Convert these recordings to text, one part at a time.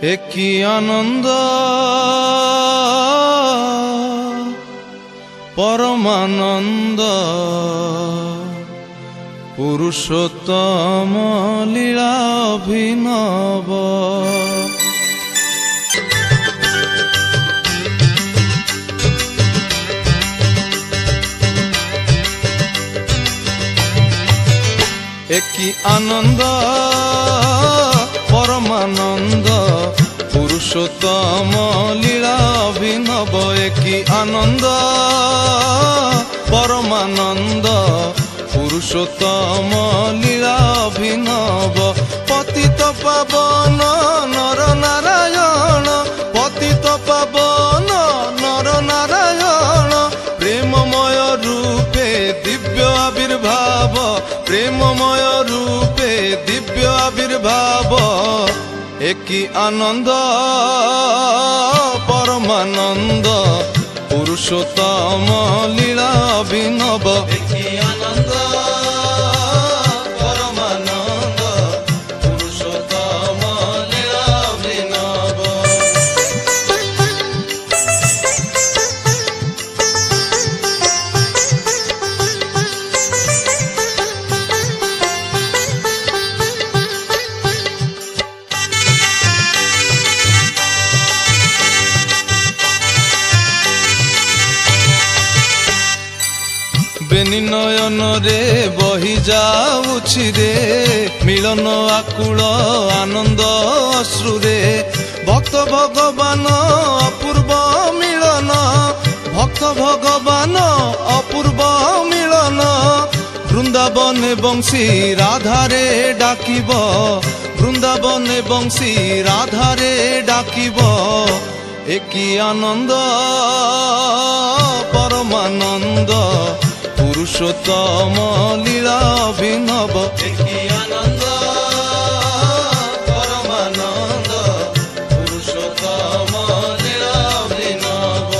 একই আনন্দ পরমানন্দ পুরুষোত্তম লীলা অভিনব। একই আনন্দ পরমানন্দ পুরুষোত্তম লীলা অভিনব। একই আনন্দ পরমানন্দ পুরুষোত্তম লীলা অভিনব। পতিত পাবন নর নারায়ণ, পতিত পাবন নর নারায়ণ, প্রেমময় রূপে দিব্য আবির্ভাব, প্রেমময় রূপে দিব্য আবির্ভাব। একই আনন্দ পরমানন্দ পুরুষোত্তম লীলা অভিনব। একই আনন্দ পরমানন্দ পুরুষোত্তম লীলা অভিনব। বেনি নয়ন রে বহি যাଉଛି রে মিলন আকুଳ আনন্দ অশ্রুরে। ভক্ত ভগবান অপূর্ব মিলন, ভক্ত ভগবান অপূর্ব মিলন। বৃন্দাবনে বংশী রাধারে ডাকিব, বৃন্দাবনে বংশী রাধারে ডাকিব। একই আনন্দ পরমানন্দ পুরুষোত্তম লীলা অভিনব। একই আনন্দ পরমানন্দ পুরুষোত্তম লীলা অভিনব।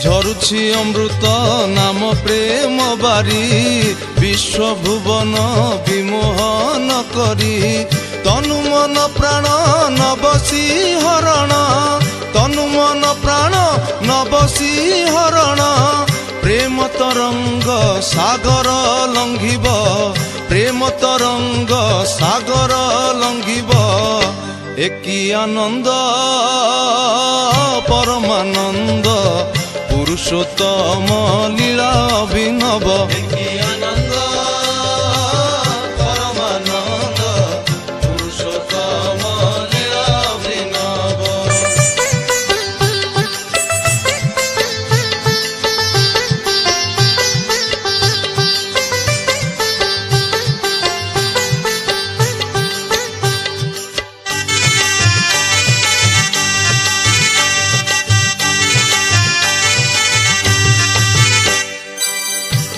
ঝরুছি অমৃত নাম প্রেম বারি, বিশ্বভুবন বিমোহন করি। তনু মন প্রাণ নবসী হরণ, তনু মন প্রাণ নবসী হরণ। প্রেম তরঙ্গ সাগর লঙ্ঘিব, প্রেম তরঙ্গ সাগর লঙ্ঘিব। একই আনন্দ পরমানন্দ পুরুষোত্তম লীলা অভিনব। একই আনন্দ পরমানন্দ পুরুষোত্তম লীলা অভিনব।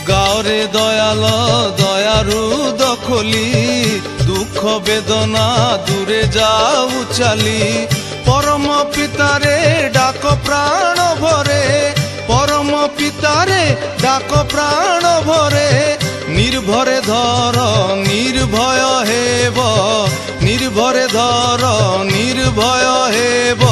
গাওরে দয়াল দয়ারু দখলি, দুঃখ বেদনা দূরে যাও চালি। পরম পিতারে ডাক প্রাণ ভরে, পরম পিতারে ডাক প্রাণ ভরে। নির্ভরে ধর নির্ভয় হেব, নির্ভরে ধর নির্ভয় হেব।